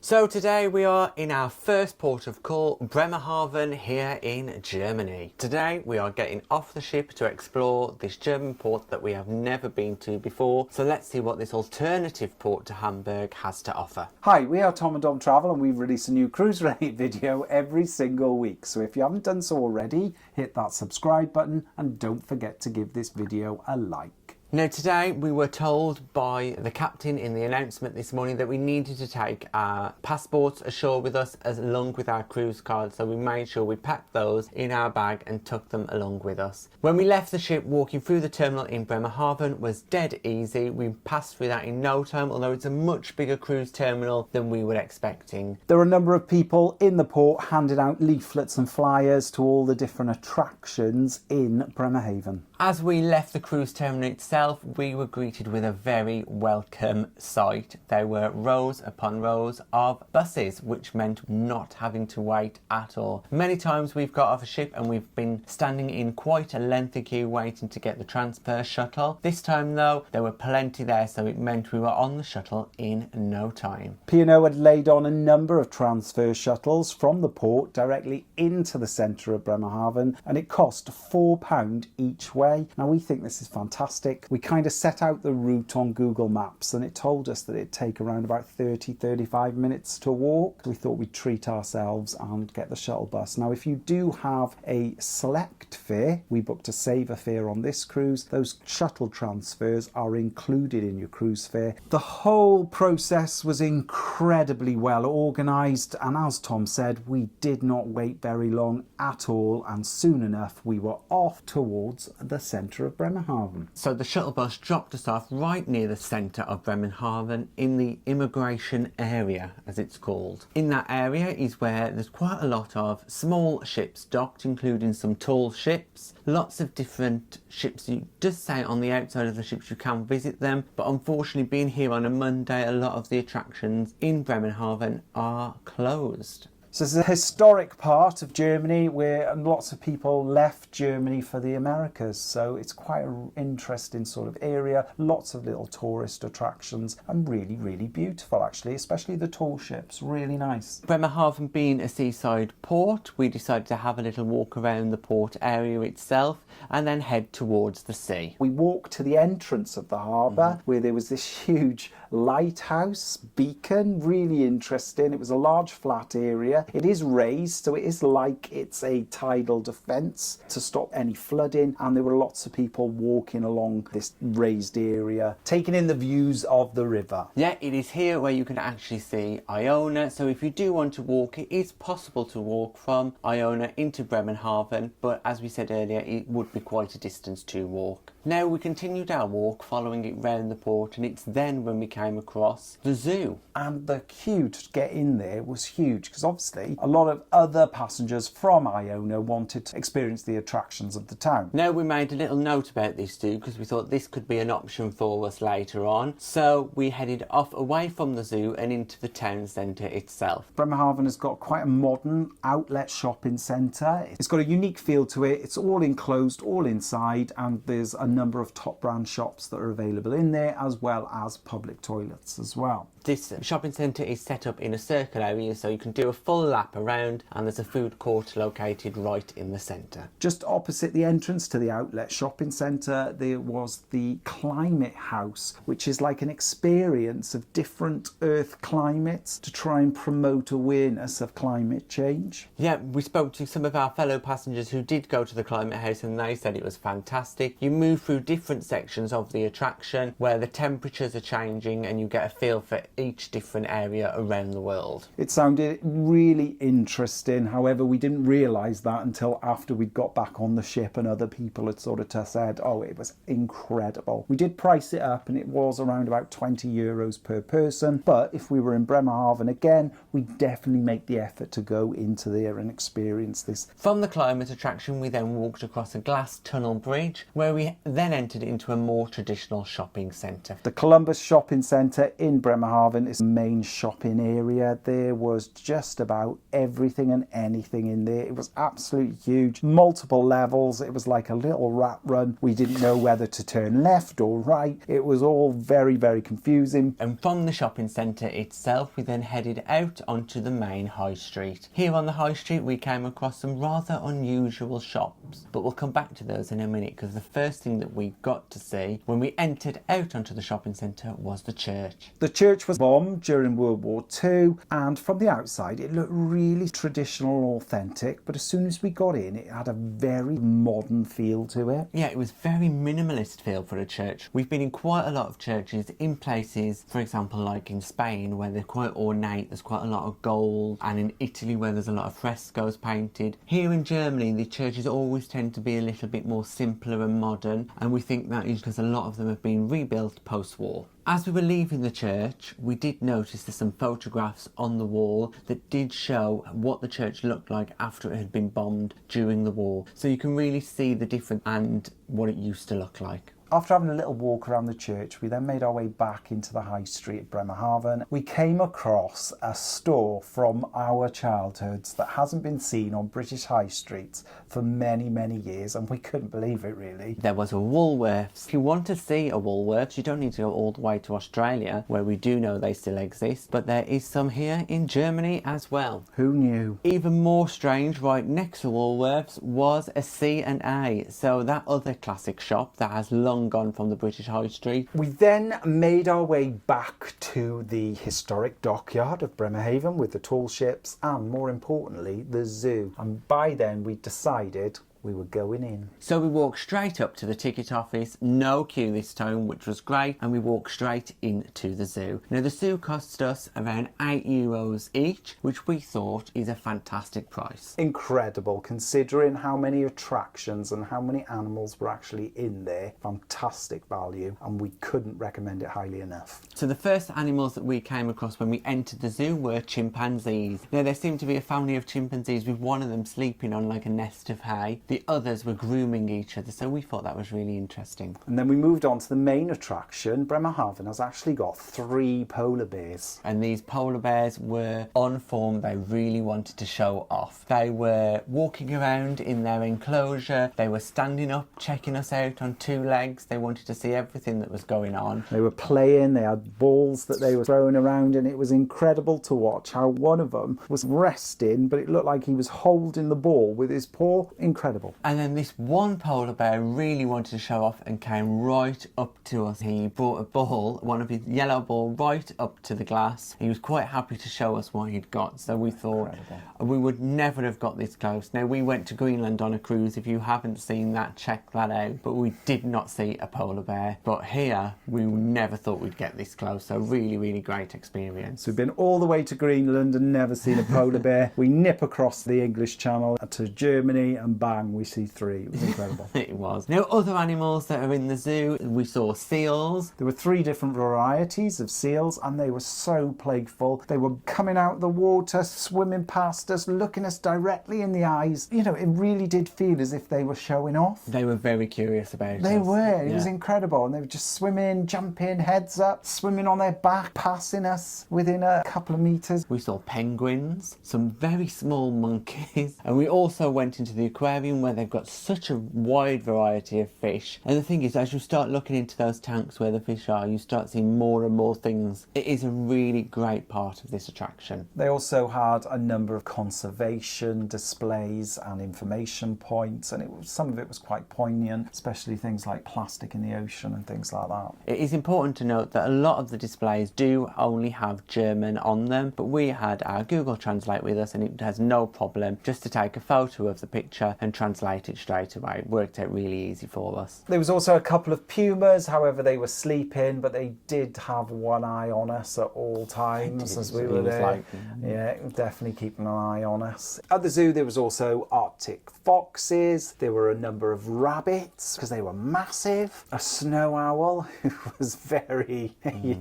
So today we are in our first port of call, Bremerhaven, here in Germany. Today we are getting off the ship to explore this German port that we have never been to before. So let's see what this alternative port to Hamburg has to offer. Hi, we are Tom and Dom Travel and we release a new cruise related video every single week. So if you haven't done so already, hit that subscribe button and don't forget to give this video a like. Now today we were told by the captain in the announcement this morning that we needed to take our passports ashore with us along with our cruise cards, so we made sure we packed those in our bag and took them along with us. When we left the ship, walking through the terminal in Bremerhaven was dead easy. We passed through that in no time, although it's a much bigger cruise terminal than we were expecting. There were a number of people in the port handing out leaflets and flyers to all the different attractions in Bremerhaven. As we left the cruise terminal itself, we were greeted with a very welcome sight. There were rows upon rows of buses, which meant not having to wait at all. Many times we've got off a ship and we've been standing in quite a lengthy queue waiting to get the transfer shuttle. This time though, there were plenty there, so it meant we were on the shuttle in no time. P&O had laid on a number of transfer shuttles from the port directly into the centre of Bremerhaven, and it cost £4 each way. Now we think this is fantastic. We kind of set out the route on Google Maps and it told us that it'd take around about 30-35 minutes to walk. We thought we'd treat ourselves and get the shuttle bus. Now if you do have a select fare, we booked a saver fare on this cruise, those shuttle transfers are included in your cruise fare. The whole process was incredibly well organised, and as Tom said, we did not wait very long at all, and soon enough we were off towards the centre of Bremerhaven. So the shuttle bus dropped us off right near the centre of Bremerhaven in the immigration area, as it's called. In that area is where there's quite a lot of small ships docked, including some tall ships, lots of different ships. You just say on the outside of the ships you can visit them, but unfortunately being here on a Monday, a lot of the attractions in Bremerhaven are closed. So it's a historic part of Germany where lots of people left Germany for the Americas. So it's quite an interesting sort of area, lots of little tourist attractions and really, really beautiful actually, especially the tall ships, really nice. Bremerhaven being a seaside port, we decided to have a little walk around the port area itself and then head towards the sea. We walked to the entrance of the harbour where there was this huge lighthouse beacon, really interesting. It was a large flat area. It is raised, so it is like it's a tidal defence to stop any flooding, and there were lots of people walking along this raised area, taking in the views of the river. Yeah, it is here where you can actually see Iona, so if you do want to walk, it is possible to walk from Iona into Bremerhaven, but as we said earlier, it would be quite a distance to walk. Now we continued our walk following it round the port, and it's then when we came across the zoo. And the queue to get in there was huge because obviously a lot of other passengers from Iona wanted to experience the attractions of the town. Now we made a little note about this zoo because we thought this could be an option for us later on. So we headed off away from the zoo and into the town centre itself. Bremerhaven has got quite a modern outlet shopping centre. It's got a unique feel to it. It's all enclosed, all inside, and there's a number of top brand shops that are available in there, as well as public toilets as well. This shopping centre is set up in a circle area, so you can do a full lap around, and there's a food court located right in the centre. Just opposite the entrance to the outlet shopping centre, there was the Klimahaus, which is like an experience of different Earth climates to try and promote awareness of climate change. Yeah, we spoke to some of our fellow passengers who did go to the Klimahaus and they said it was fantastic. You move through different sections of the attraction where the temperatures are changing and you get a feel for each different area around the world. It sounded really interesting. However, we didn't realise that until after we'd got back on the ship and other people had sort of said, oh, it was incredible. We did price it up and it was around about €20 per person. But if we were in Bremerhaven again, we'd definitely make the effort to go into there and experience this. From the climate attraction, we then walked across a glass tunnel bridge where we then entered into a more traditional shopping centre. The Columbus Shopping Centre in Bremerhaven is the main shopping area. There was just about everything and anything in there. It was absolutely huge, multiple levels. It was like a little rat run. We didn't know whether to turn left or right. It was all very, very confusing. And from the shopping centre itself, we then headed out onto the main high street. Here on the high street, we came across some rather unusual shops, but we'll come back to those in a minute, because the first thing that we got to see when we entered out onto the shopping centre was the church. The church was bombed during World War II, and from the outside it looked really traditional and authentic, but as soon as we got in, it had a very modern feel to it. Yeah, it was very minimalist feel for a church. We've been in quite a lot of churches in places, for example, like in Spain, where they're quite ornate, there's quite a lot of gold, and in Italy where there's a lot of frescoes painted. Here in Germany, the churches always tend to be a little bit more simpler and modern, and we think that is because a lot of them have been rebuilt post-war. As we were leaving the church, we did notice there's some photographs on the wall that did show what the church looked like after it had been bombed during the war. So you can really see the difference and what it used to look like. After having a little walk around the church, we then made our way back into the high street of Bremerhaven. We came across a store from our childhoods that hasn't been seen on British high streets for many, many years, and we couldn't believe it, really. There was a Woolworths. If you want to see a Woolworths, you don't need to go all the way to Australia, where we do know they still exist, but there is some here in Germany as well. Who knew? Even more strange, right next to Woolworths was a C&A, so that other classic shop that has long gone from the British High Street. We then made our way back to the historic dockyard of Bremerhaven with the tall ships and, more importantly, the zoo. And by then we decided we were going in. So we walked straight up to the ticket office, no queue this time, which was great, and we walked straight into the zoo. Now the zoo cost us around €8 each, which we thought is a fantastic price. Incredible, considering how many attractions and how many animals were actually in there. Fantastic value, and we couldn't recommend it highly enough. So the first animals that we came across when we entered the zoo were chimpanzees. Now there seemed to be a family of chimpanzees with one of them sleeping on like a nest of hay. The others were grooming each other, so we thought that was really interesting. And then we moved on to the main attraction. Bremerhaven has actually got 3 polar bears. And these polar bears were on form. They really wanted to show off. They were walking around in their enclosure. They were standing up, checking us out on 2 legs. They wanted to see everything that was going on. They were playing, they had balls that they were throwing around, and it was incredible to watch how one of them was resting, but it looked like he was holding the ball with his paw. Incredible. And then this one polar bear really wanted to show off and came right up to us. He brought a ball, one of his yellow ball, right up to the glass. He was quite happy to show us what he'd got, so we thought we would never have got this close. Now we went to Greenland on a cruise. If you haven't seen that, check that out. But we did not see a polar bear. But here, we never thought we'd get this close, so really, really great experience. So we've been all the way to Greenland and never seen a polar bear. We nip across the English Channel to Germany and bang, we see 3. It was incredible. It was. Now, other animals that are in the zoo, we saw seals. There were 3 different varieties of seals, and they were so playful. They were coming out of the water, swimming past us, looking us directly in the eyes. You know, it really did feel as if they were showing off. They were very curious about us. They were. It was incredible. And they were just swimming, jumping, heads up, swimming on their back, passing us within a couple of meters. We saw penguins, some very small monkeys, and we also went into the aquarium where they've got such a wide variety of fish. And the thing is, as you start looking into those tanks where the fish are, you start seeing more and more things. It is a really great part of this attraction. They also had a number of conservation displays and information points, and some of it was quite poignant, especially things like plastic in the ocean and things like that. It is important to note that a lot of the displays do only have German on them, but we had our Google Translate with us, and it has no problem just to take a photo of the picture and translate it straight away. It worked out really easy for us. There was also a couple of pumas, however they were sleeping, but they did have one eye on us at all times as we were there. Yeah, definitely keeping an eye on us. At the zoo there was also Arctic foxes, there were a number of rabbits because they were massive, a snow owl who was very, He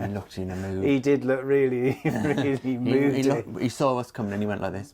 looked in a mood. he did look really, really moody. He saw us coming and he went like this.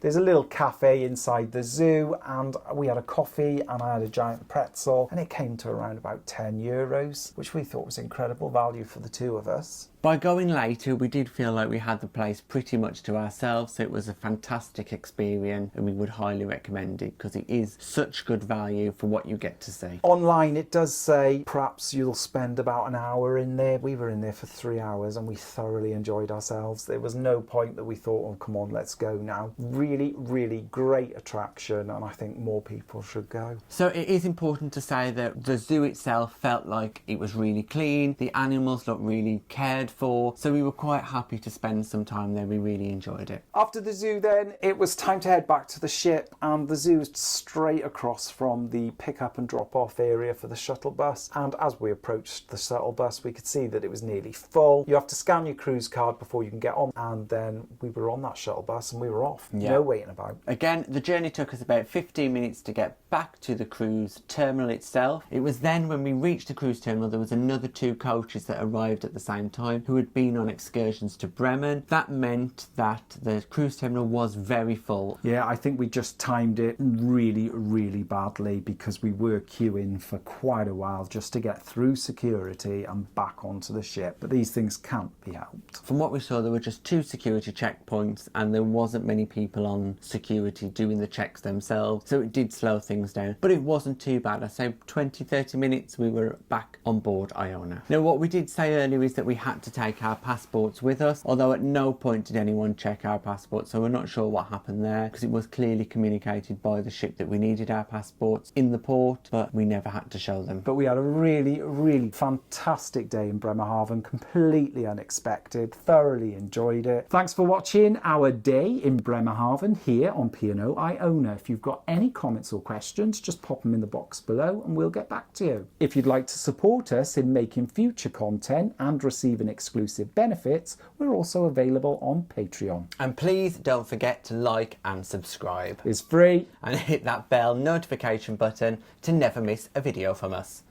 There's a little cafe inside the zoo, and we had a coffee and I had a giant pretzel, and it came to around about €10, which we thought was incredible value for the two of us. By going later, we did feel like we had the place pretty much to ourselves, so it was a fantastic experience and we would highly recommend it because it is such good value for what you get to see. Online it does say perhaps you'll spend about an hour in there. We were in there for 3 hours and we thoroughly enjoyed ourselves. There was no point that we thought, oh come on, let's go now. Really, really great attraction, and I think more people should go. So it is important to say that the zoo itself felt like it was really clean, the animals looked really cared for, so we were quite happy to spend some time there. We really enjoyed it. After the zoo then, it was time to head back to the ship, and the zoo is straight across from the pick up and drop off area for the shuttle bus, and as we approached the shuttle bus we could see that it was nearly full. You have to scan your cruise card before you can get on, and then we were on that shuttle bus and we were off. Yeah. No waiting about. Again, the journey took us about 15 minutes to get back to the cruise terminal itself. It was then when we reached the cruise terminal there was another 2 coaches that arrived at the same time who had been on excursions to Bremen. That meant that the cruise terminal was very full. Yeah, I think we just timed it really, really badly because we were queuing for quite a while just to get through security and back onto the ship. But these things can't be helped. From what we saw, there were just 2 security checkpoints and there wasn't many people on security doing the checks themselves, so it did slow things down. But it wasn't too bad. I say 20-30 minutes we were back on board Iona. Now what we did say earlier is that we had to take our passports with us, although at no point did anyone check our passports, so we're not sure what happened there because it was clearly communicated by the ship that we needed our passports in the port, but we never had to show them. But we had a really, really fantastic day in Bremerhaven, completely unexpected, thoroughly enjoyed it. Thanks for watching our day in Bremerhaven here on P&O Iona. If you've got any comments or questions, just pop them in the box below and we'll get back to you. If you'd like to support us in making future content and receiving exclusive benefits, we're also available on Patreon. And please don't forget to like and subscribe. It's free. And hit that bell notification button to never miss a video from us.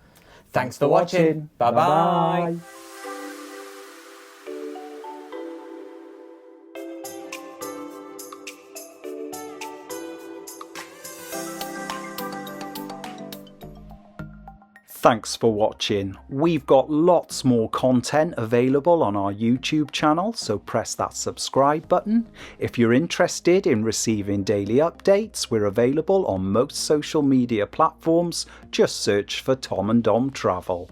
Thanks for watching. Bye bye. Thanks for watching. We've got lots more content available on our YouTube channel, so press that subscribe button. If you're interested in receiving daily updates, we're available on most social media platforms. Just search for Tom and Dom Travel.